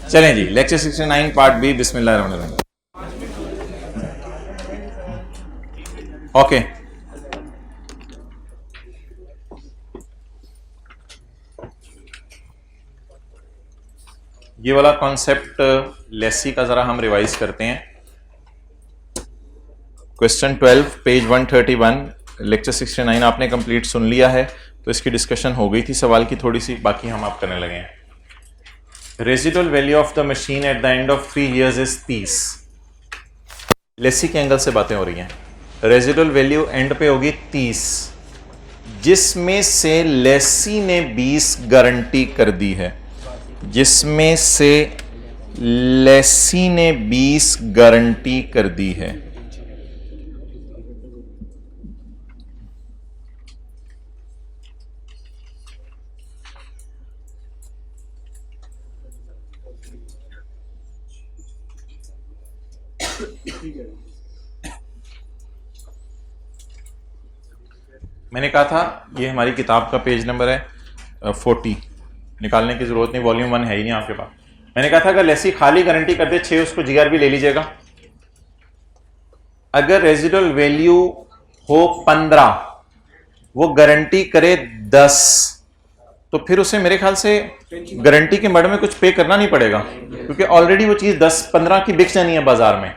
चलें जी, lecture 69 part B, बिस्मिल्लाहिर्रहमानिर्रहीम। Okay, ये वाला कॉन्सेप्ट लेसी का जरा हम रिवाइज करते हैं। क्वेश्चन 12 पेज 131, लेक्चर 69 आपने कंप्लीट सुन लिया है, तो इसकी डिस्कशन हो गई थी सवाल की थोड़ी सी, बाकी हम आप करने लगे हैं। Residual value of the machine at the end of 3 years is 30। Lessee के एंगल से बातें हो रही हैं। रेजिडुअल वैल्यू एंड पे होगी 30, जिसमें से लेसी ने 20 गारंटी कर दी है, जिसमें से लेसी ने 20 गारंटी कर दी है। मैंने कहा था ये हमारी किताब का पेज नंबर है 40, निकालने की जरूरत नहीं, वॉल्यूम 1 है ही नहीं आपके पास। मैंने कहा था अगर लेसी खाली गारंटी कर दे 6, उसको जीआरबी ले लीजिएगा। अगर रेजिडुअल वैल्यू हो 15, वो गारंटी करे 10, तो फिर उसे मेरे ख्याल से गारंटी के मद में कुछ पे करना नहीं पड़ेगा, क्योंकि ऑलरेडी वो चीज 10-15 की बिक जानी है बाजार में,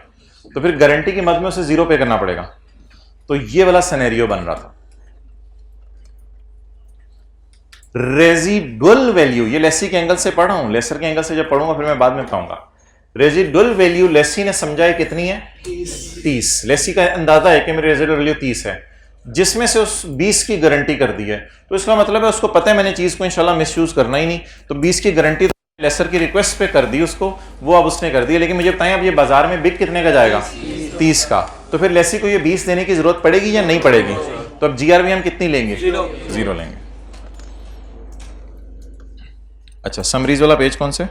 तो फिर गारंटी के मद में उसे 0 पे करना पड़ेगा। तो ये वाला सिनेरियो बन रहा था। रेजिडुअल वैल्यू, ये लेसी के एंगल से पढ़ रहा हूं, लेसर के एंगल से जब पढ़ूंगा फिर मैं बाद में बताऊंगा। रेजिडुअल वैल्यू लेसी ने समझा है कितनी है? 30। लेसी का अंदाजा है कि मेरी रेजिडुअल वैल्यू 30 है, जिसमें से उस 20 की गारंटी कर दी है। तो इसका मतलब है उसको पता है मैंने चीज को इंशाल्लाह मिसयूज करना ही नहीं, तो 20 की गारंटी तो लेसर की रिक्वेस्ट पे कर दी उसको, वो अब उसने कर दी। लेकिन मुझे बताएं अब ये बाजार में बिक कितने का जाएगा? 30 का। तो फिर लेसी को ये 20 देने की जरूरत पड़ेगी या नहीं पड़ेगी? तो अब जीआरबी हम कितनी लेंगे? 0 लेंगे। अच्छा, समरीज वाला पेज कौन से?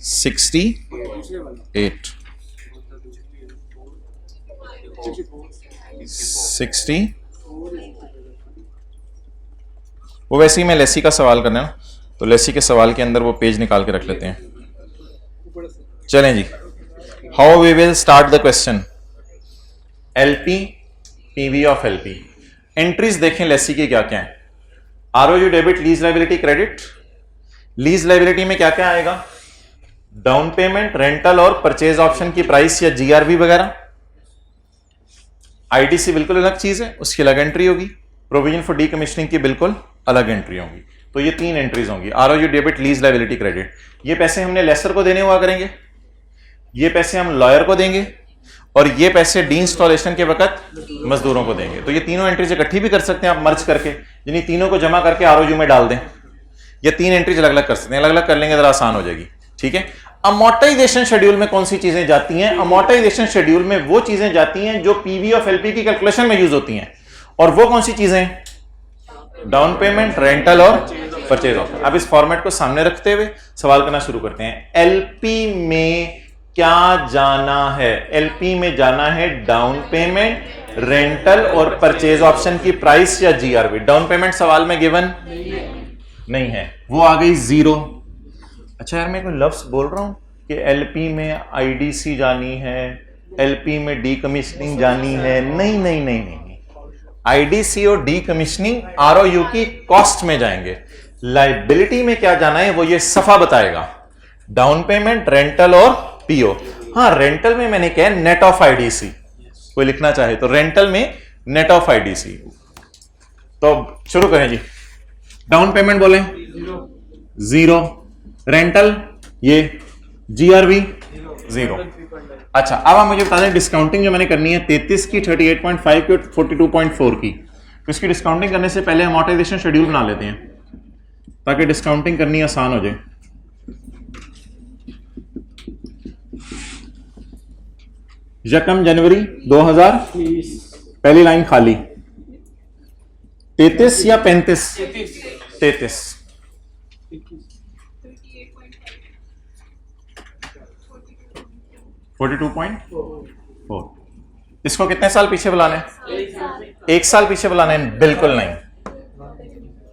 68 60। वो वैसे ही मैं लेसी का सवाल करना है ना, तो लेसी के सवाल के अंदर वो पेज निकाल के रख लेते हैं। चलें जी, how we will start the question. LP, PV of LP. Entries देखें लेसी की क्या क्या है। ROU debit, lease liability, credit. Lease liability में क्या क्या आएगा? डाउन पेमेंट, रेंटल और परचेज ऑप्शन की प्राइस या जीआरबी वगैरह। आईडीसी बिल्कुल अलग चीज है, उसकी अलग एंट्री होगी। प्रोविजन फॉर डीकमीशनिंग की बिल्कुल अलग एंट्री होगी। तो ये 3 एंट्रीज होंगी, आरओयू डेबिट, लीज लायबिलिटी, क्रेडिट। ये पैसे हमने लेसर को देने हुआ करेंगे, ये पैसे हम लॉयर को देंगे, और ये पैसे डी इंस्टॉलेशन के वक्त मजदूरों को देंगे। तो ये तीनों एंट्रीज इकट्ठी भी कर सकते हैं आप मर्ज करके, यानी तीनों को जमा करके आरओयू में डाल दें। ये 3 एंट्रीज अलग अलग कर सकते हैं, अलग अलग कर लेंगे जरा आसान हो जाएगी। ठीक है। अमोर्टाइजेशन शेड्यूल में कौन सी चीजें जाती हैं? अमोर्टाइजेशन शेड्यूल में वो चीजें जाती हैं जो पीवी ऑफ एलपी की कैलकुलेशन में यूज होती हैं। और वो कौन सी चीजें? डाउन पेमेंट, रेंटल और परचेज ऑप्शन। अब इस फॉर्मेट को सामने रखते हुए सवाल करना शुरू करते हैं। एलपी में क्या जाना है? एलपी में जाना है डाउन पेमेंट, रेंटल और परचेज ऑप्शन की प्राइस या जीआरबी। डाउन पेमेंट सवाल में गिवन नहीं है, वो आ गई 0। अच्छा यार, मैं कोई लफ्ज बोल रहा हूं कि एलपी में आईडीसी जानी है, एलपी में डीकमीशनिंग जानी है? नहीं नहीं नहीं नहीं, आईडीसी और डीकमीशनिंग आरओयू की कॉस्ट में जाएंगे। लायबिलिटी में क्या जाना है वो ये सफा बताएगा। डाउन पेमेंट, रेंटल और पीओ। हाँ, रेंटल में मैंने क्या है, नेट ऑफ आईडीसी। कोई लिखना चाहे तो रेंटल में नेट ऑफ आईडीसी। तो शुरू करें जी। डाउन पेमेंट बोले 0, रेंटल ये, जीआरबी 0। अच्छा, अब आप मुझे बता दें डिस्काउंटिंग जो मैंने करनी है 33 की, 38.5 की और 42.4 की। तो इसकी डिस्काउंटिंग करने से पहले अमोर्टाइजेशन शेड्यूल बना लेते हैं ताकि डिस्काउंटिंग करनी आसान हो जाए। यकम जनवरी 2020, पहली लाइन खाली। 33 या 35? 33। 42.4। इसको कितने साल पीछे बुलाना है? 1 साल पीछे बुलाना है? बिल्कुल नहीं,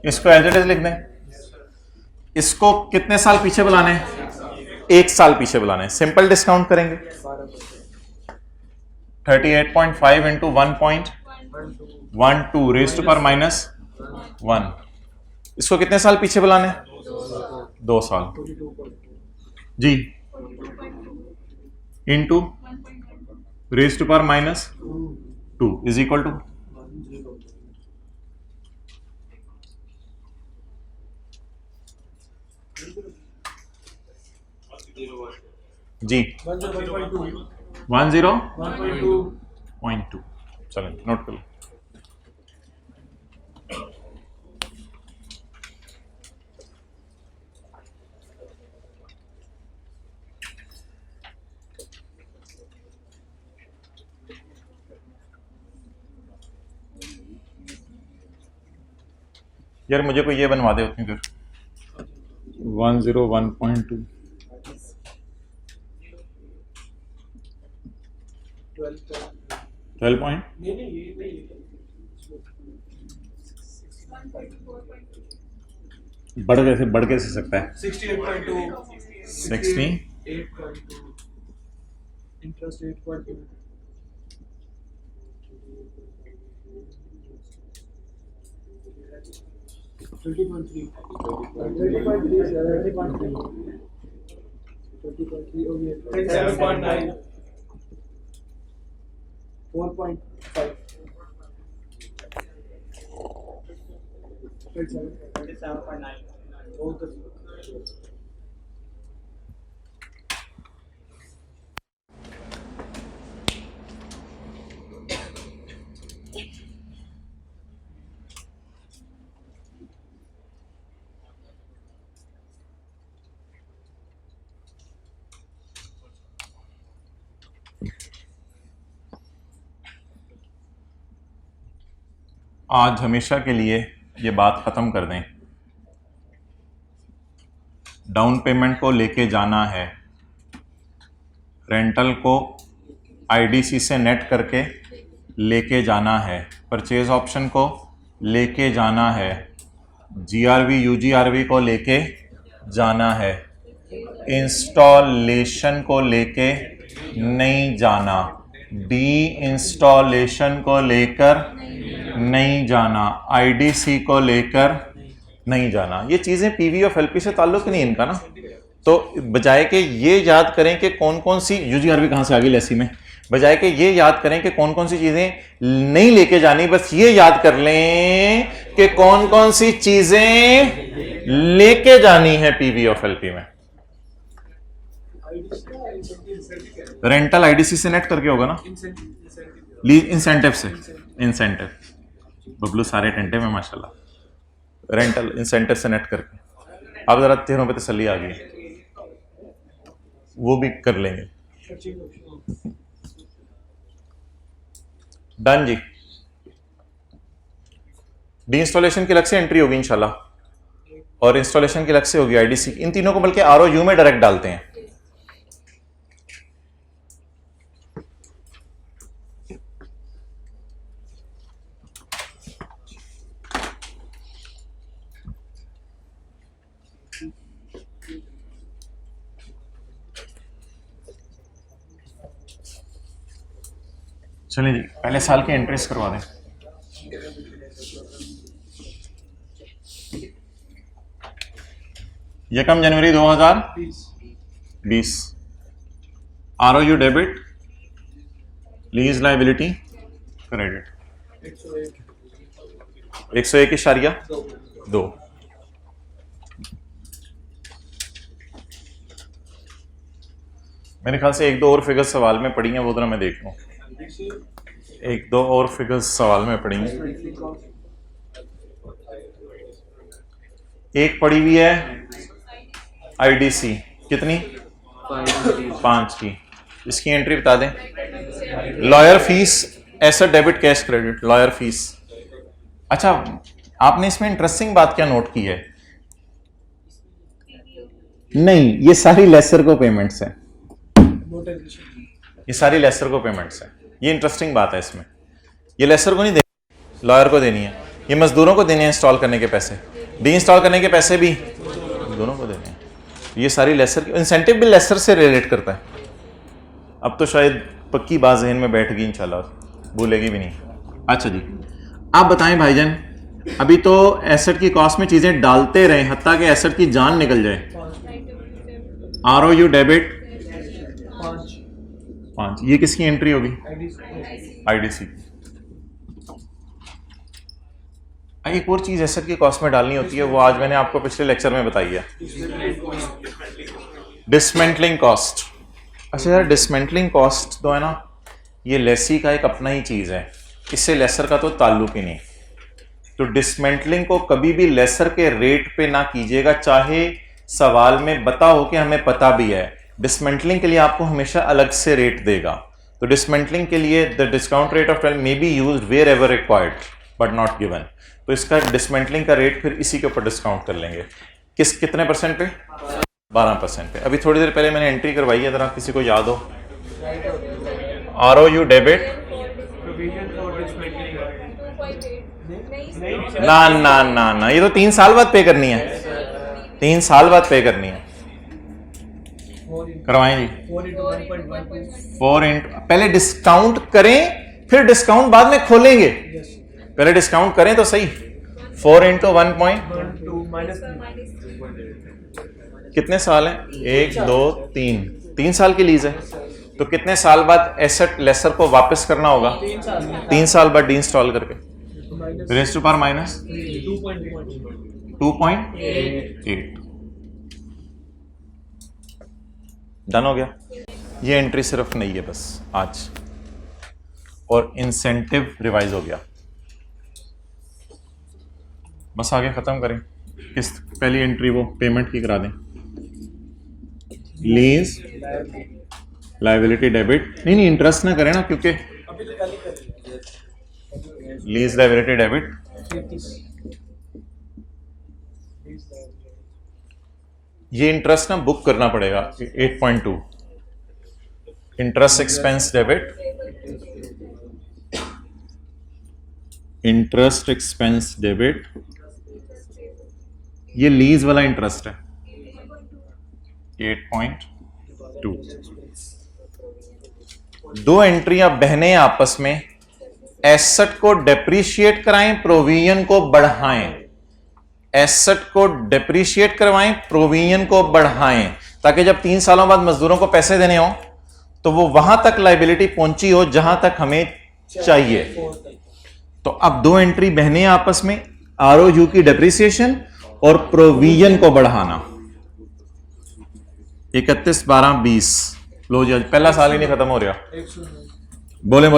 इसको एज इट इज लिख दें। इसको कितने साल पीछे बुलाना है? 1 साल पीछे बुलाने, सिंपल डिस्काउंट करेंगे 38.5 into 1.12 raise to power minus 1। इसको कितने साल पीछे बुलाने? 2 साल जी, into raise to power minus 2 is equal to जी 10.2। चलें नोट कर लो। यार मुझे कोई ये बनवा दे उतनी देर। 101.2 12 पॉइंट बढ़ कैसे सकता है? 68.2 इंटरेस्ट 8.2 20.3 7.9 4.5 27.9 आज हमेशा के लिए ये बात ख़त्म कर दें। डाउन पेमेंट को लेके जाना है, रेंटल को आईडीसी से नेट करके लेके जाना है, परचेज ऑप्शन को लेके जाना है, जीआरवी यूजीआरवी को लेके जाना है, इंस्टॉलेशन को लेके नहीं जाना, डी इंस्टॉलेशन को लेकर नहीं जाना, आईडीसी को लेकर नहीं जाना। ये चीज़ें पीवी ऑफ एलपी से ताल्लुक नहीं इनका ना, तो बजाय के ये याद करें कि कौन कौन सी यूजीआरवी कहाँ से आ गई लेसी में, बजाय के ये याद करें कि कौन कौन सी चीज़ें नहीं लेके जानी, बस ये याद कर लें कि कौन कौन सी चीज़ें लेके जानी है पीवी ऑफ एलपी में। रेंटल आईडीसी से नेट करके होगा ना, लीज इंसेंटिव से, इंसेंटिव बबलू सारे टेंटे में माशाल्लाह, रेंटल इंसेंटिव से नेट करके। अब जरा चेहरों पे तसल्ली आ गई, वो भी कर लेंगे। डन जी। डी इंस्टॉलेशन की अलग से एंट्री होगी इंशाल्लाह, और इंस्टॉलेशन की अलग से होगी आईडीसी। इन तीनों को बल्कि आरओयू में डायरेक्ट डालते हैं। चलिए जी, पहले साल की एंट्रीज करवा दें। यकम जनवरी 2020 आरओयू डेबिट, लीज लाइबिलिटी क्रेडिट 101.2। मेरे ख्याल से एक दो और फिगर्स सवाल में पड़ी हैं, वो जरा मैं देख लूँ। एक दो और फिगर्स सवाल में पड़ी हैं। एक पड़ी हुई है आईडीसी, कितनी? 5 की। इसकी एंट्री बता दें। Lawyer fees, asset debit cash credit, lawyer fees. अच्छा, आपने इसमें इंटरेस्टिंग बात क्या नोट की है? नहीं, ये सारी लेसर को पेमेंट्स है, ये सारी लेसर को पेमेंट्स है। ये इंटरेस्टिंग बात है इसमें। ये लेसर को नहीं देनी, लॉयर को देनी है। ये मजदूरों को देने हैं इंस्टॉल करने के पैसे, डी इंस्टॉल करने के पैसे भी दोनों को देने हैं। ये सारी लेसर, इंसेंटिव भी लेसर से रिलेट करता है। अब तो शायद पक्की बात ज़हन में बैठ गई, इंशाल्लाह भूलेगी भी नहीं। अच्छा जी, आप बताएं भाईजान, अभी तो एसेट की कॉस्ट में चीज़ें डालते रहे हत्ता कि एसेट की जान निकल जाए। ROU डेबिट 5, ये किसकी एंट्री होगी? IDC। एक और चीज़ एसेट की कॉस्ट में डालनी होती है, वो आज मैंने आपको पिछले लेक्चर में बताई है, डिसमेंटलिंग कॉस्ट। अच्छा यार, डिसमेंटलिंग कॉस्ट तो है ना, ये लेसी का एक अपना ही चीज़ है, इससे लेसर का तो ताल्लुक ही नहीं। तो डिसमेंटलिंग को कभी भी लेसर के रेट पे ना कीजिएगा, चाहे सवाल में बताओ कि हमें पता भी है। डिसमेंटलिंग के लिए आपको हमेशा अलग से रेट देगा। तो डिसमेंटलिंग के लिए the discount rate of 12 may be used wherever required but not given. तो इसका डिसमेंटलिंग का रेट फिर इसी के ऊपर डिस्काउंट कर लेंगे। कितने परसेंट पे? 12% पे। अभी थोड़ी देर पहले मैंने एंट्री करवाई है, अगर आप किसी को याद हो। ROU डेबिट ना ना ना ना, ये तो 3 साल बाद पे करनी है, 3 साल बाद पे करनी है। करवाएं जी। 4 इंटू, पहले डिस्काउंट करें फिर डिस्काउंट बाद में खोलेंगे, पहले डिस्काउंट करें तो सही। 4 इंटू 1.2 कितने साल है? 1 2 3 साल की लीज है। तो कितने साल बाद एसेट लेसर को वापस करना होगा? 3 साल बाद डी इंस्टॉल करके। Raise to power minus 2.8। Done हो गया। ये एंट्री सिर्फ नहीं है बस आज, और इंसेंटिव रिवाइज हो गया। बस आगे खत्म करें। किस पहली एंट्री वो पेमेंट की करा दें। लीज लायबिलिटी डेबिट, नहीं इंटरेस्ट ना करें ना, क्योंकि लीज लायबिलिटी डेबिट ये इंटरेस्ट ना बुक करना पड़ेगा। 8.2 interest expense debit, interest expense debit, ये लीज वाला इंटरेस्ट है 8.2। दो एंट्रियां बहने आपस में, एसेट को डेप्रीशिएट कराएं, प्रोविजन को बढ़ाएं। एसेट को डेप्रीशिएट करवाएं, प्रोविजन को बढ़ाएं, ताकि जब 3 सालों बाद मजदूरों को पैसे देने हो तो वो वहां तक लायबिलिटी पहुंची हो जहां तक हमें चाहिए। तो अब दो एंट्री बहने आपस में, ROU की डेप्रीसिएशन और प्रोविजन को बढ़ाना। 31/12/20। लो जी, पहला साल ही नहीं खत्म हो रहा। बोले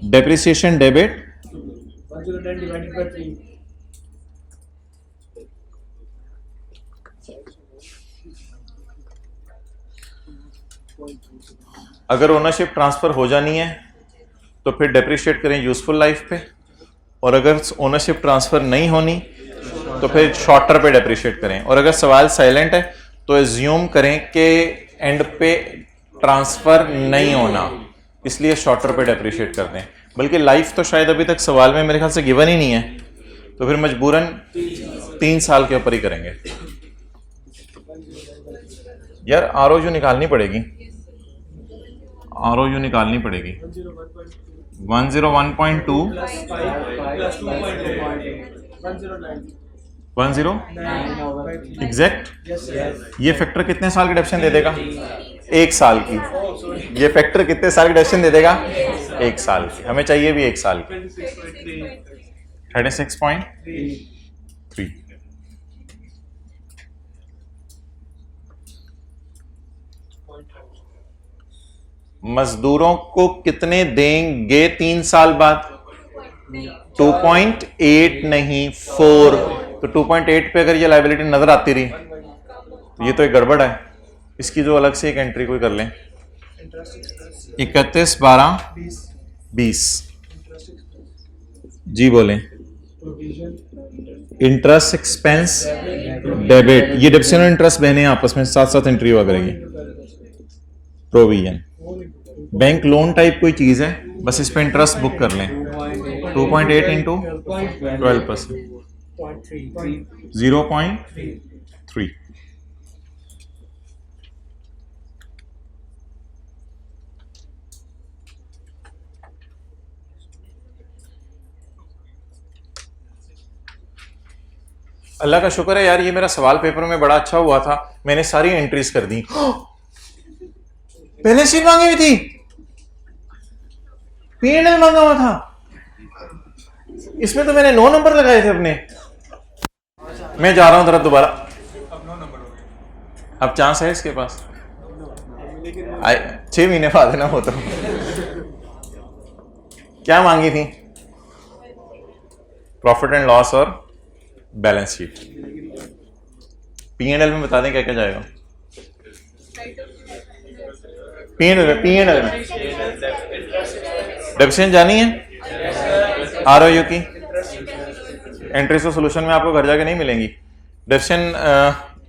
डेप्रीसिएशन डेबिट 1010 divided by 3 अगर ओनरशिप ट्रांसफर हो जानी है तो फिर डेप्रीशिएट करें यूजफुल लाइफ पे, और अगर ओनरशिप ट्रांसफर नहीं होनी तो फिर शॉर्टर पे डेप्रीशिएट करें। और अगर सवाल साइलेंट है तो एज्यूम करें कि एंड पे ट्रांसफर नहीं होना, इसलिए शॉर्टर पे डेप्रीशिएट कर दें। बल्कि लाइफ तो शायद अभी तक सवाल में मेरे ख्याल से गिवन ही नहीं है, तो फिर मजबूरन 3 साल के ऊपर ही करेंगे। यार ROU निकालनी पड़ेगी, ROU निकालनी पड़ेगी। 101.2 10 एग्जैक्ट। ये फैक्टर कितने साल की डेप्शन दे देगा? 1 साल की। ये फैक्टर कितने साल की डेप्शन दे देगा? 1 साल की। हमें चाहिए भी 1 साल की। 36.3। मजदूरों को कितने देंगे 3 साल बाद? 2.8 नहीं 4। तो 2.8 पे अगर ये लायबिलिटी नजर आती रही तो ये तो एक गड़बड़ है। इसकी जो अलग से एक एंट्री कोई कर लें। 31/12/20। जी बोलें। इंटरेस्ट एक्सपेंस डेबिट, ये डेबिशन और इंटरेस्ट बहने आपस में साथ साथ एंट्री हुआ करेगी। प्रोविजन बैंक लोन टाइप कोई चीज है, बस इस पे इंटरेस्ट बुक कर लें। 2.8 इंटू 12%, 0.3। अल्लाह का शुक्र है यार, ये मेरा सवाल पेपर में बड़ा अच्छा हुआ था, मैंने सारी एंट्रीज कर दी। बैलेंस शीट मांगी हुई थी, P&L मांगा हुआ था, इसमें तो मैंने 9 नंबर लगाए थे अपने। मैं जा रहा हूं तरफ दोबारा, अब चांस है इसके पास 6 महीने बाद ना हो तो। क्या मांगी थी? प्रॉफिट एंड लॉस और बैलेंस शीट। P&L में बता दें क्या क्या जाएगा। P&L में डेप्रिसिएशन जानी है, ROU की एंट्रीज तो सोल्यूशन में आपको घर जाके नहीं मिलेंगी। डेप्रिसिएशन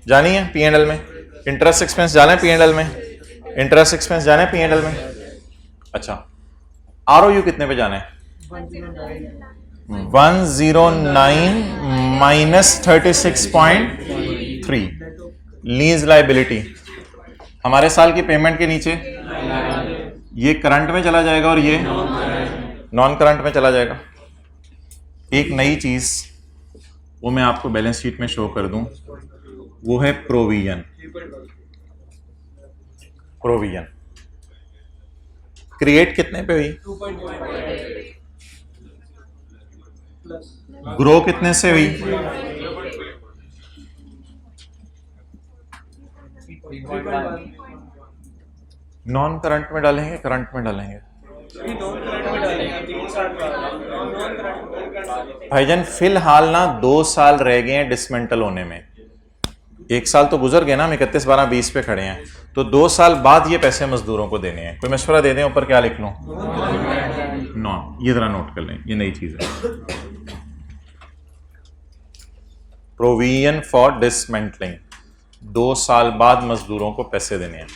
जानी है P&L में, इंटरेस्ट एक्सपेंस जाना है P&L में, इंटरेस्ट एक्सपेंस जाना है P&L में। अच्छा, ROU कितने पे जाना है? 109 माइनस 36.3। लीज लाइबिलिटी हमारे साल की पेमेंट के नीचे ये करंट में चला जाएगा और ये नॉन करंट में चला जाएगा। एक नई चीज वो मैं आपको बैलेंस शीट में शो कर दूं, वो है प्रोविजन। प्रोविजन क्रिएट कितने पे हुई? 2.5 ग्रो कितने से हुई? 3.1 नॉन करंट में डालेंगे, करंट में डालेंगे? भाईजान फिलहाल ना 2 साल रह गए हैं डिसमेंटल होने में। 1 साल तो गुजर गए ना, हम 31/12/20 पे खड़े हैं, तो 2 साल बाद ये पैसे मजदूरों को देने हैं। कोई मशवरा दे दें ऊपर क्या लिख लूं? नॉन। ये जरा नोट कर लें, ये नई चीज है। प्रोविजन फॉर डिसमेंटलिंग, 2 साल बाद मजदूरों को पैसे देने हैं।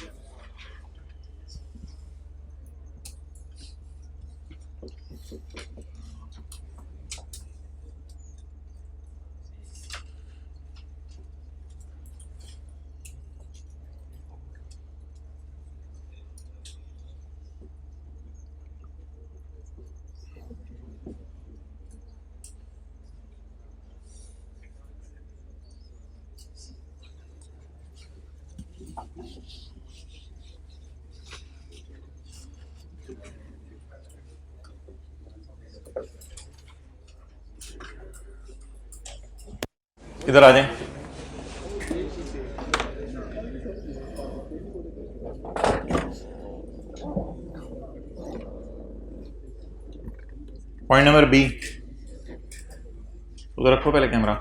इधर आ जाएं। पॉइंट नंबर बी, उधर रखो पहले कैमरा।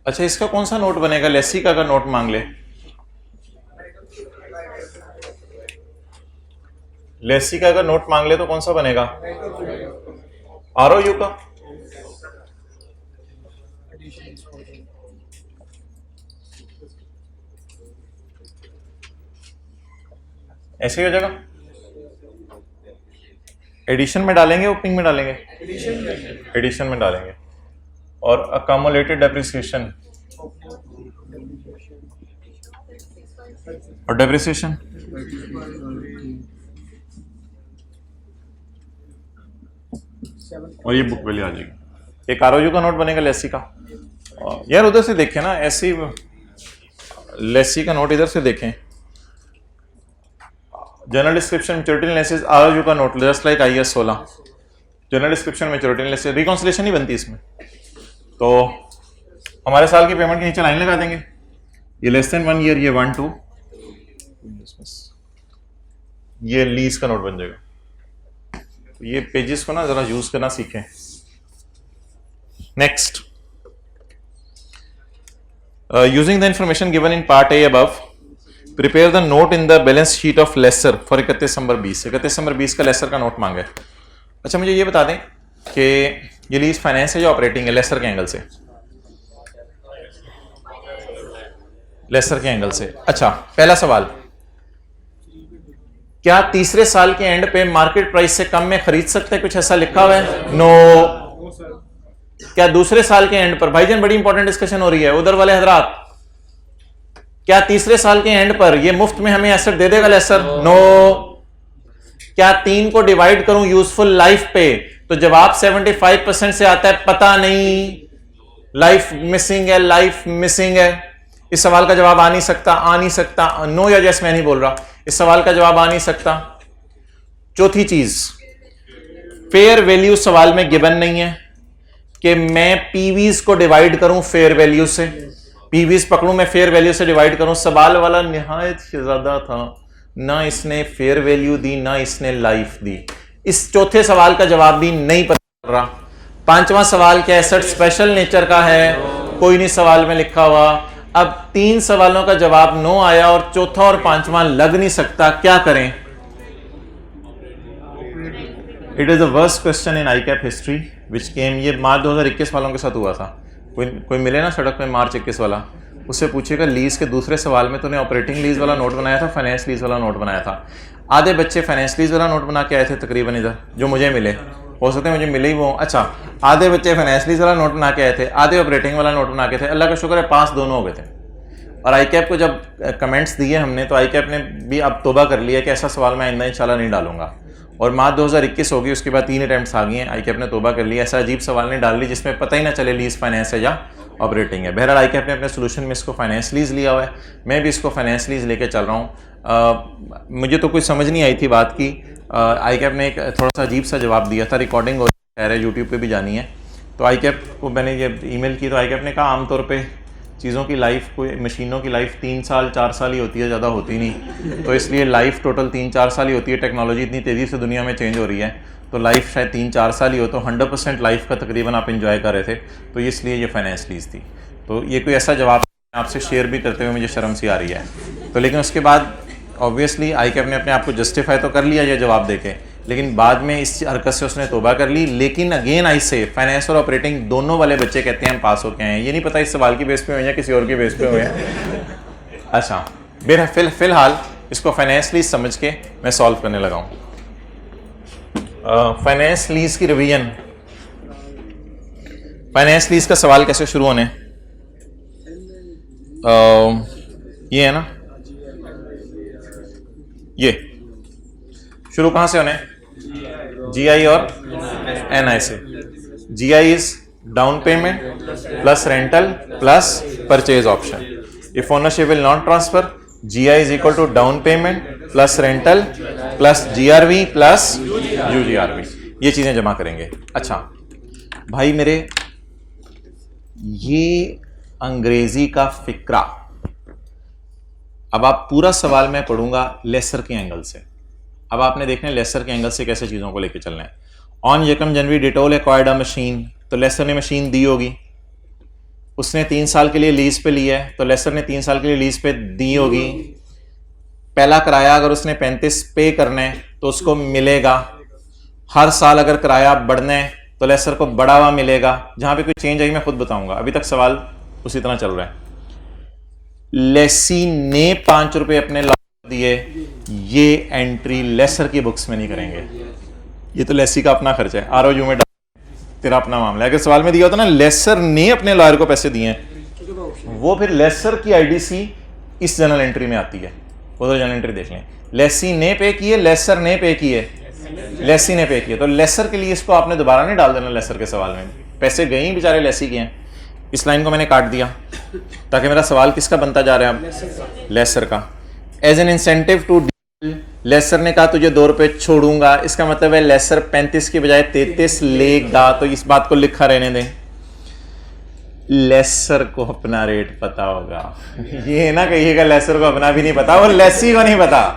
अच्छा, इसका कौन सा नोट बनेगा? लेसी का अगर नोट मांग ले, लेसी का अगर नोट मांग ले तो कौन सा बनेगा? ROU का। ऐसे ही हो जाएगा। एडिशन में डालेंगे, ओपनिंग में डालेंगे? एडिशन में डालेंगे। और अकामुलेटेड डेप्रिसिएशन और डेप्रिसिएशन और ये बुक वैल्यू आ जाएगी। एक ROU का नोट बनेगा लेसी का। यार उधर से देखें ना, ऐसी लेसी का नोट इधर से देखें। General description maturity analysis ROU का note just like IAS 16। General description maturity analysis reconciliation नहीं बनती इसमें, तो हमारे साल की पेमेंट के नीचे लाइन लगा देंगे। ये लेस देन 1 ईयर, ये 1 2, ये लीज का नोट बन जाएगा। तो ये पेजेस को ना जरा यूज करना सीखें। Next, using the information given in part a above, prepare the note in the balance sheet of lessor for 31/20। 31/20 का लेसर का नोट मांगा है। अच्छा, मुझे ये बता दें कि ये लीज फाइनेंस है या ऑपरेटिंग है? लेसर के एंगल से, लेसर के एंगल से। अच्छा, पहला सवाल, क्या तीसरे साल के एंड पे मार्केट प्राइस से कम में खरीद सकते हैं? कुछ ऐसा लिखा हुआ है? नो। क्या दूसरे साल के एंड पर? भाईजान बड़ी इंपॉर्टेंट डिस्कशन हो रही है उधर वाले हजरात, क्या तीसरे साल के एंड पर ये मुफ्त में हमें एसेट दे देगा लेसर? नो। क्या 3 को डिवाइड करूं यूजफुल लाइफ पे तो जवाब 75% से आता है पता नहीं, लाइफ मिसिंग है, लाइफ मिसिंग है। इस सवाल का जवाब आ नहीं सकता, नो या यस मैं नहीं बोल रहा, इस सवाल का जवाब आ नहीं सकता। चौथी चीज, फेयर वैल्यू सवाल में गिवन नहीं है कि मैं पीवीज को डिवाइड करूं फेयर वैल्यू से, पीवीज पकड़ूं मैं फेयर वैल्यू से डिवाइड करूं। सवाल वाला निहायत शहजादा था, ना इसने फेयर वैल्यू दी ना इसने लाइफ दी। इस चौथे सवाल का जवाब भी नहीं पता रहा। पांचवा सवाल क्या, एसेट स्पेशल नेचर का है, कोई नहीं सवाल में लिखा हुआ। अब 3 सवालों का जवाब नो आया और चौथा और पांचवा लग नहीं सकता, क्या करें? It is the worst question in ICAP history which came, ये मार्च 2021 वालों के साथ हुआ था। कोई मिले ना सड़क में मार्च 21 वाला, उससे पूछेगा लीज के दूसरे सवाल में तूने ऑपरेटिंग लीज वाला नोट बनाया था, फाइनेंस लीज वाला नोट बनाया था। आधे बच्चे फाइनेंस लीज वाला नोट बना के आए थे तकरीबन, इधर जो मुझे मिले, हो सकते हैं मुझे मिले ही वो। अच्छा, आधे बच्चे फाइनेंस लीज वाला नोट बना के आए थे, आधे ऑपरेटिंग वाला नोट बना के थे। अल्लाह का शुक्र है पास दोनों हो गए थे। और ICAP को जब कमेंट्स दिए हमने तो ICAP ने भी अब तौबा कर लिया कि ऐसा सवाल मैं आइंदा इंशाल्लाह नहीं डालूंगा। और मार्च 2021 होगी, उसके बाद 3 अटैम्प्ट्स आ गए हैं, ICAP ने तौबा कर लिया, ऐसा अजीब सवाल नहीं डाल ली जिसमें पता ही ना चले लीज फाइनेंस है या ऑपरेटिंग है। बहरहाल ICAP ने अपने सोल्यूशन में इसको फाइनेंस लीज लिया हुआ है, मैं भी इसको फाइनेंस लीज लेके चल रहा हूँ। मुझे तो कुछ समझ नहीं आई थी बात की। ICAP ने एक थोड़ा सा अजीब सा जवाब दिया था, रिकॉर्डिंग हो रहा है, यूट्यूब पे भी जानी है। तो ICAP को मैंने ये ईमेल की तो ICAP ने कहा आमतौर पे चीज़ों की लाइफ, कोई मशीनों की लाइफ 3 साल 4 साल ही होती है, ज़्यादा होती नहीं, तो इसलिए लाइफ टोटल 3-4 साल ही होती है। टेक्नोलॉजी इतनी तेज़ी से दुनिया में चेंज हो रही है तो लाइफ शायद 3-4 साल ही हो, तो 100% लाइफ का तकरीबन आप इंजॉय कर रहे थे, तो इसलिए ये फाइनेंस लीज थी। तो ये कोई ऐसा जवाब आपसे शेयर भी करते हुए मुझे शर्म सी आ रही है। तो लेकिन उसके बाद ऑब्वियसली ICAP ने अपने आप को जस्टिफाई तो कर लिया ये जवाब देके, लेकिन बाद में इस हरकत से उसने तौबा कर ली। लेकिन अगेन आई से फाइनेंस और ऑपरेटिंग दोनों वाले बच्चे कहते हैं हम पास होके आए हैं। ये नहीं पता इस सवाल की बेस पे हुए या किसी और की बेस पे हुए हैं। अच्छा, फिलहाल इसको फाइनेंस लीज समझ के मैं सॉल्व करने लगा हूँ। फाइनेंस लीज की रिवीजन, फाइनेंस लीज का सवाल कैसे शुरू होने, ये है ना, ये शुरू कहां से होने, GI और NI से। GI is down payment plus rental plus purchase option. If ownership will not transfer, GI is equal to down payment plus rental plus GRV plus UGRV, ये चीजें जमा करेंगे। अच्छा भाई मेरे, ये अंग्रेजी का फिक्रा, अब आप पूरा सवाल मैं पढ़ूंगा लेसर के एंगल से। अब आपने देखना है लेसर के एंगल से कैसे चीज़ों को लेके चलना है। On 1 January Dettol acquired a machine, तो लेसर ने मशीन दी होगी, उसने 3 साल के लिए लीज पे लिया है, तो लेसर ने 3 साल के लिए लीज पे दी होगी। पहला किराया अगर उसने 35 पे करना है तो उसको मिलेगा। हर साल अगर किराया बढ़ना है तो लेसर को बढ़ा हुआ मिलेगा। जहां पे कोई चेंज आई मैं खुद बताऊंगा, अभी तक सवाल उसी तरह चल रहा है। लेसी ने 5 रुपए अपने लॉयर दिए, ये एंट्री लेसर की बुक्स में नहीं करेंगे, ये तो लेसी का अपना खर्च है, ROU में तेरा अपना मामला है। अगर सवाल में दिया होता ना लेसर ने अपने लॉयर को पैसे दिए हैं, वो फिर लेसर की IDC इस जनरल एंट्री में आती है, उधर जनरल एंट्री देख लें। लेसी ने पे किए, लेसर ने पे किए, लेसी ने पे किए, तो लेसर के लिए इसको आपने दोबारा नहीं डाल देना। लेसर के सवाल में पैसे गए ही बेचारे लेसी के हैं। इस लाइन को मैंने काट दिया ताकि मेरा सवाल किसका बनता जा रहा है, लेसर का। As an incentive to deal, lessor ने कहा तुझे 2 रुपए छोड़ूंगा, इसका मतलब है लेसर 35 की बजाय 33 लेगा, तो इस बात को लिखा रहने दें। लेसर को अपना रेट पता होगा, ये ना कहिएगा लेसर को अपना भी नहीं पता, और लेसी को नहीं पता।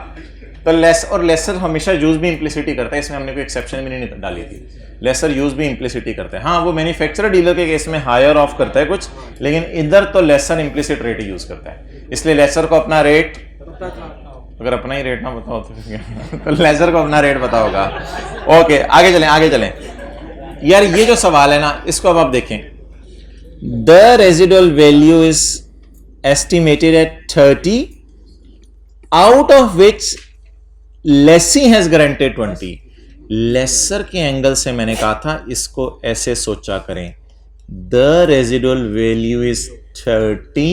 तो लेस और लेसर हमेशा यूज भी इम्प्लिसिटी करता है, इसमें हमने कोई एक्सेप्शन भी नहीं डाली थी। लेसर यूज भी इम्प्लिसिटी करता है। हाँ, वो मैन्युफैक्चरर डीलर के केस में हायर ऑफ करता है कुछ, लेकिन इधर तो लेसर इम्प्लिसिट रेट यूज करता है, इसलिए लेसर को अपना रेट, अगर अपना ही रेट ना पता हो तो लेसर को अपना रेट पता होगा। ओके, आगे चलें, आगे चलें। यार ये जो सवाल है ना, इसको अब आप देखें। The residual value is estimated at 30, out of which lessee has guaranteed 20। Lessor के एंगल से मैंने कहा था इसको ऐसे सोचा करें, the residual value is 30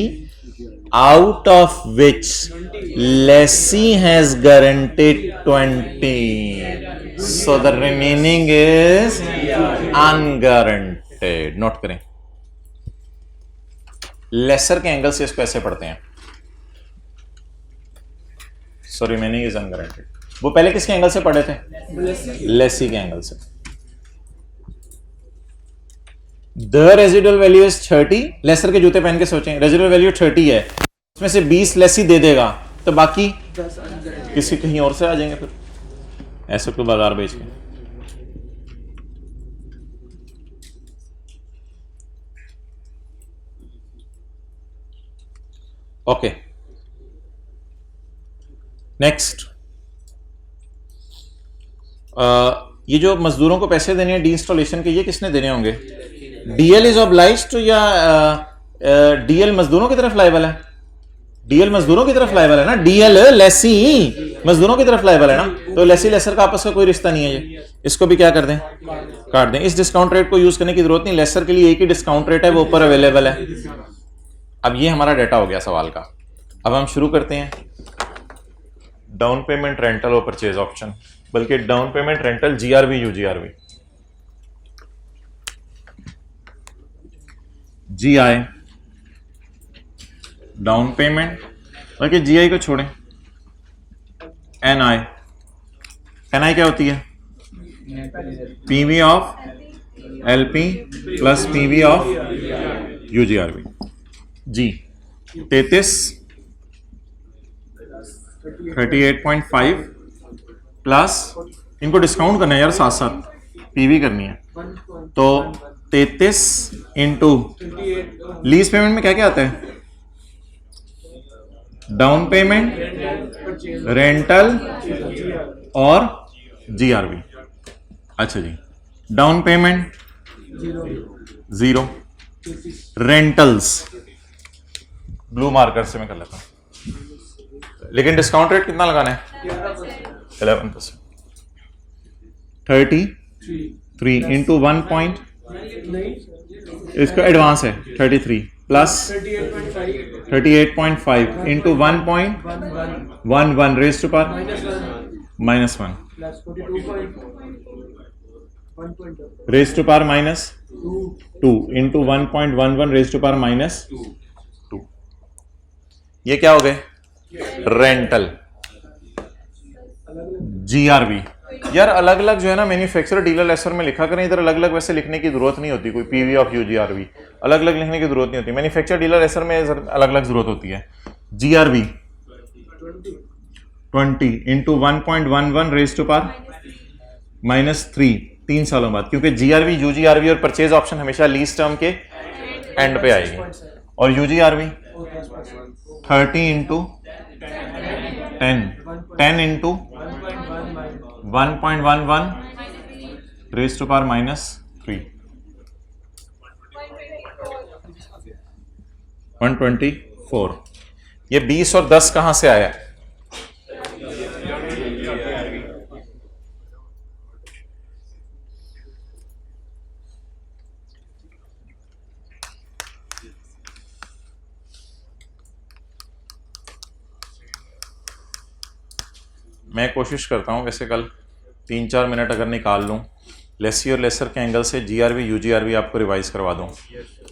out of which lessee has guaranteed 20, so the remaining is unguaranteed. Note करें, लेसर के एंगल से इसको ऐसे पढ़ते हैं, सो रिमेनिंग इज अनगारंटेड। वो पहले किसके एंगल से पढ़े थे? लेसी के एंगल से। The residual value is 30, lessor के जूते पहन के सोचें, रेजिडुअल वैल्यू 30 है, उसमें से 20 लेसी दे देगा तो बाकी किसी कहीं और से आ जाएंगे, फिर ऐसे को बाजार बेच के। ओके, नेक्स्ट, ये जो मजदूरों को पैसे देने हैं डी इंस्टॉलेशन के, ये किसने देने होंगे? डीएल इज ऑब्लाइज्ड टू, या डीएल मजदूरों की तरफ लायबल है? डीएल मजदूरों की तरफ लायबल है ना, डीएल लेसी मजदूरों की तरफ लायबल है ना, तो लेसी लेसर का आपस का कोई रिश्ता नहीं है। ये इसको भी क्या कर दें? काट दें। इस डिस्काउंट रेट को यूज करने की जरूरत नहीं, लेसर के लिए एक ही डिस्काउंट रेट है, वो ऊपर अवेलेबल है। अब ये हमारा डाटा हो गया सवाल का। अब हम शुरू करते हैं डाउन पेमेंट, रेंटल और परचेज ऑप्शन, बल्कि down payment, rental, GRV, UGRV. GI down payment, बल्कि जीआई को छोड़ें, एनआई। एनआई क्या होती है? PV of LP plus PV of UGRV. जी 33 38.5 प्लस, इनको डिस्काउंट करना है यार, साथ साथ पीवी करनी है, तो 33 इंटू लीज पेमेंट में क्या क्या आता है? डाउन पेमेंट, रेंटल और जीआरवी। अच्छा जी, down payment 0, rentals blue marker से मैं कर लेता हूं, लेकिन डिस्काउंट रेट कितना लगाना है? 11%। 33 इंटू 1 पॉइंट, इसका एडवांस है 33 plus 38.5 into 1.11 raise to power -1 raise to power -2 into 1.11 raise to power -2। ये क्या हो गए? रेंटल। जीआरवी यार अलग अलग जो है ना, मैन्युफैक्चरर डीलर लेसर में लिखा करें, इधर अलग अलग वैसे लिखने की जरूरत नहीं होती, कोई पीवी ऑफ यूजीआरवी अलग अलग लिखने की जरूरत नहीं होती, मैन्युफैक्चरर डीलर लेसर में अलग अलग जरूरत होती है। GRV 20 into 1.11 raise to power -3 3 सालों बाद, क्योंकि जीआरवी, यूजीआरवी और परचेज ऑप्शन हमेशा लीज टर्म के एंड पे आएगी, और UGRV 30 into 10 into 1.11 raise to power -3 124। ये 20 और 10 कहां से आया? मैं कोशिश करता हूँ वैसे कल 3-4 मिनट अगर निकाल लूँ, लेसी और लेसर के एंगल से जीआरवी यूजीआरवी आपको रिवाइज करवा दूँ,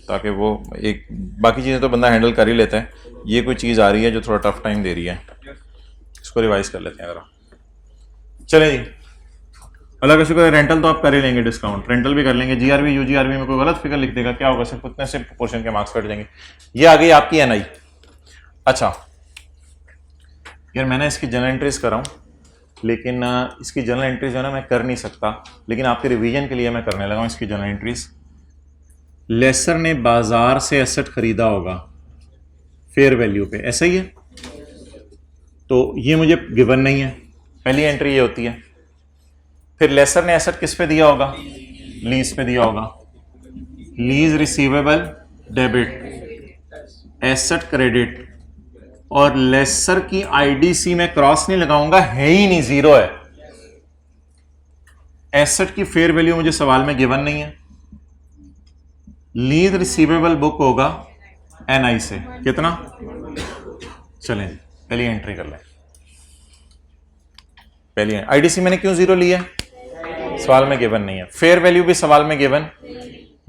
ताकि वो एक, बाकी चीज़ें तो बंदा हैंडल कर ही लेता है, ये कोई चीज़ आ रही है जो थोड़ा टफ टाइम दे रही है, इसको रिवाइज कर लेते हैं ज़रा। चलें जी, अलग से कोई रेंटल तो आप कर ही लेंगे, डिस्काउंट रेंटल भी कर लेंगे, जीआरवी यूजीआरवी में कोई गलत फिगर लिख देगा, क्या होगा? सिर्फ उतने से पोर्शन के मार्क्स कट जाएंगे। ये आ गई आपकी एनआई। अच्छा यार मैंने इसकी जनरल एंट्रीज कर रहा हूँ, लेकिन इसकी जनरल एंट्रीज जो है ना मैं कर नहीं सकता, लेकिन आपके रिवीजन के लिए मैं करने लगा हूँ इसकी जनरल एंट्रीज। लेसर ने बाजार से एसेट खरीदा होगा फेयर वैल्यू पे, ऐसा ही है, तो ये मुझे गिवन नहीं है, पहली एंट्री ये होती है। फिर लेसर ने एसेट किस पे दिया होगा? लीज पे दिया होगा, lease receivable debit, asset credit, और लेसर की आईडीसी में क्रॉस नहीं लगाऊंगा, है ही नहीं, जीरो है। एसेट की फेयर वैल्यू मुझे सवाल में गिवन नहीं है। लीज रिसीवेबल बुक होगा एनआई से, कितना? चलें पहली एंट्री कर लें। पहली आईडीसी मैंने क्यों 0 लिया है? सवाल में गिवन नहीं है। फेयर वैल्यू भी सवाल में गिवन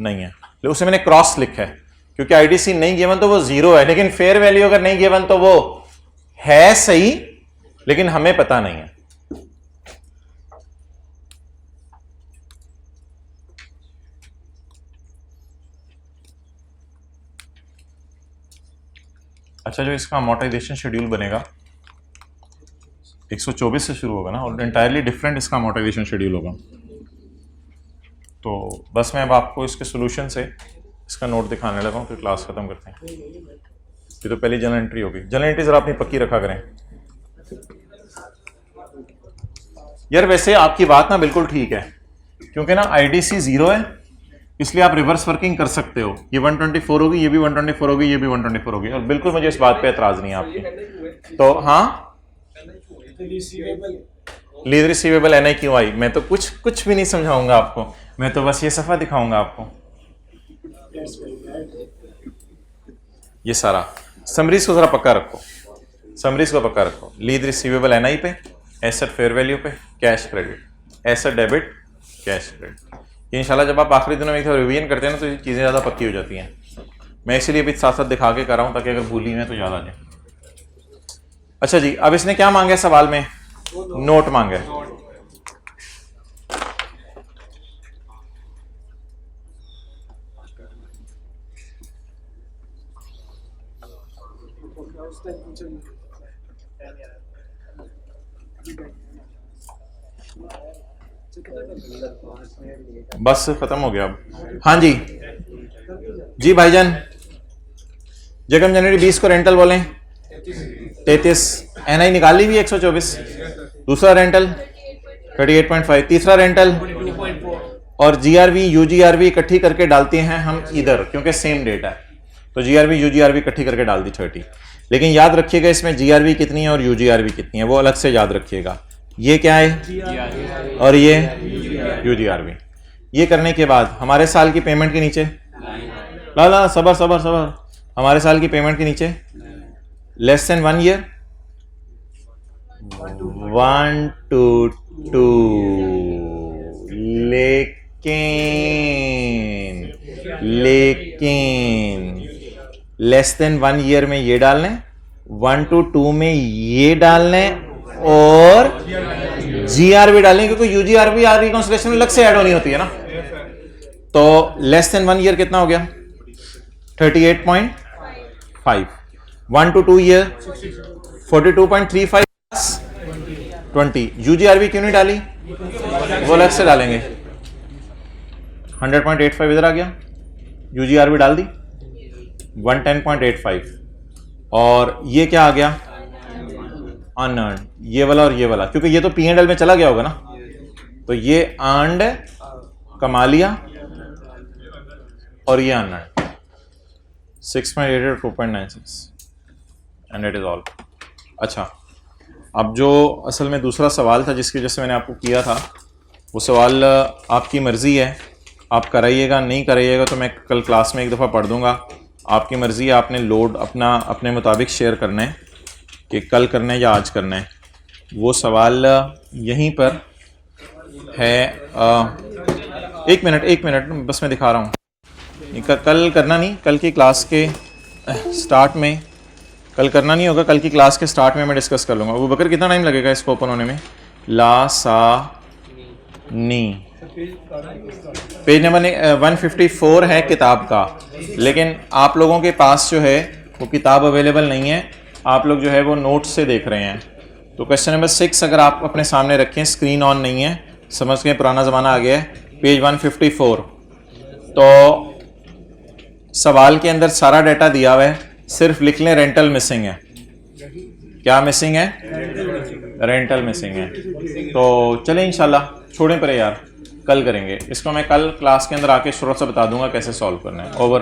नहीं है, तो उसे मैंने क्रॉस लिखा है क्योंकि आईडीसी नहीं गिवन तो वो 0 है, लेकिन फेयर वैल्यू अगर नहीं गिवन तो वो है सही, लेकिन हमें पता नहीं है। अच्छा, जो इसका अमोर्टाइजेशन शेड्यूल बनेगा 124 से शुरू होगा ना, और एंटायरली डिफरेंट इसका अमोर्टाइजेशन शेड्यूल होगा। तो बस मैं अब आपको इसके सोल्यूशन से इसका नोट दिखाने लगा हूँ, फिर क्लास खत्म करते हैं। ये तो पहली जनरल एंट्री होगी। जनरल एंट्री जरा अपनी पक्की रखा करें यार। वैसे आपकी बात ना बिल्कुल ठीक है, क्योंकि ना आईडीसी 0 है, इसलिए आप रिवर्स वर्किंग कर सकते हो। ये 124 होगी, ये भी 124 होगी, ये भी 124 होगी, और बिल्कुल मुझे इस बात पे एतराज नहीं है आपकी। तो हाँ, लीज रिसीवेबल एनआई क्यों आई, मैं तो कुछ भी नहीं समझाऊंगा आपको, मैं तो बस ये सफा दिखाऊंगा आपको। ये सारा समरीज को जरा पक्का रखो, समरीज को पक्का रखो। लीज रिसीवेबल एनआई पे, एसेट फेयर वैल्यू पे, cash credit, asset debit, cash credit. ये इंशाल्लाह जब आप आखिरी दिनों में रिवीजन करते हैं ना, तो ये चीज़ें ज़्यादा पक्की हो जाती हैं। मैं इसीलिए भी साथ साथ दिखा के कर रहा हूँ ताकि अगर भूली में तो याद आ जाए। अच्छा जी, अब इसने क्या मांगा है सवाल में? नोट मांगा है। बस खत्म हो गया अब। हाँ जी जी भाईजान, जगम जनवरी 20 को रेंटल बोलें 33, एनआई निकाल ली भी 124, दूसरा रेंटल 38.5, तीसरा रेंटल, और जीआरवी यूजीआरवी इकट्ठी करके डालते हैं हम इधर, क्योंकि सेम डेट है, तो जीआरवी यूजीआरवी इकट्ठी करके डाल दी 30। लेकिन याद रखिएगा इसमें जीआरवी कितनी है और यूजीआरवी कितनी है, वो अलग से याद रखिएगा। ये क्या है और ये यूजीआरवी। ये करने के बाद हमारे साल की पेमेंट के नीचे, ला सबर सबर सबर, हमारे साल की पेमेंट के नीचे लेस देन 1 ईयर, 1 to 2, लेकिन लेस देन 1 ईयर में ये डालने, 1 to 2 में ये डालने, और जीआरवी डालने, क्योंकि यूजीआरवी आर रिकॉन्सिलेशन अलग से ऐड होनी होती है ना। तो लेस देन 1 ईयर कितना हो गया? 38.5, 1 to 2 ईयर 42.35, 20। यूजीआरवी क्यों नहीं डाली, वो अलग से डालेंगे। 100.85 इधर आ गया, यूजीआरवी डाल दी 110.85, और ये क्या आ गया? अनअर्न्ड, ये वाला और ये वाला, क्योंकि ये तो P&L में चला गया होगा ना, तो ये अर्न्ड कमा लिया और ये अनअर्न्ड 6.88 और 2.96, एंड इट इज ऑल। अच्छा, अब जो असल में दूसरा सवाल था जिसकी वजह से मैंने आपको किया था, वो सवाल आपकी मर्ज़ी है, आप कराइएगा नहीं कराइएगा तो मैं कल क्लास में एक दफ़ा पढ़ दूंगा, आपकी मर्ज़ी है। आपने लोड अपने मुताबिक शेयर करना है कि कल करना है या आज करना है। वो सवाल यहीं पर है। एक मिनट बस मैं दिखा रहा हूँ। कल करना नहीं, कल की क्लास के स्टार्ट में, कल करना नहीं होगा, कल की क्लास के स्टार्ट में मैं डिस्कस कर लूँगा। वो बकर कितना टाइम लगेगा इसको ओपन होने में? ला सा नी, पेज नंबर 154 है किताब का, लेकिन आप लोगों के पास जो है वो किताब अवेलेबल नहीं है, आप लोग जो है वो नोट से देख रहे हैं। तो क्वेश्चन नंबर 6 अगर आप अपने सामने रखें, स्क्रीन ऑन नहीं है, समझ के पुराना ज़माना आ गया है, पेज 154। तो सवाल के अंदर सारा डाटा दिया हुआ है, सिर्फ लिख लें रेंटल मिसिंग है। क्या मिसिंग है? रेंटल मिसिंग है। तो चलें इंशाल्लाह, छोड़ें पर यार, कल करेंगे इसको। मैं कल क्लास के अंदर आके शुरू से बता दूंगा कैसे सॉल्व करना है। ओवर।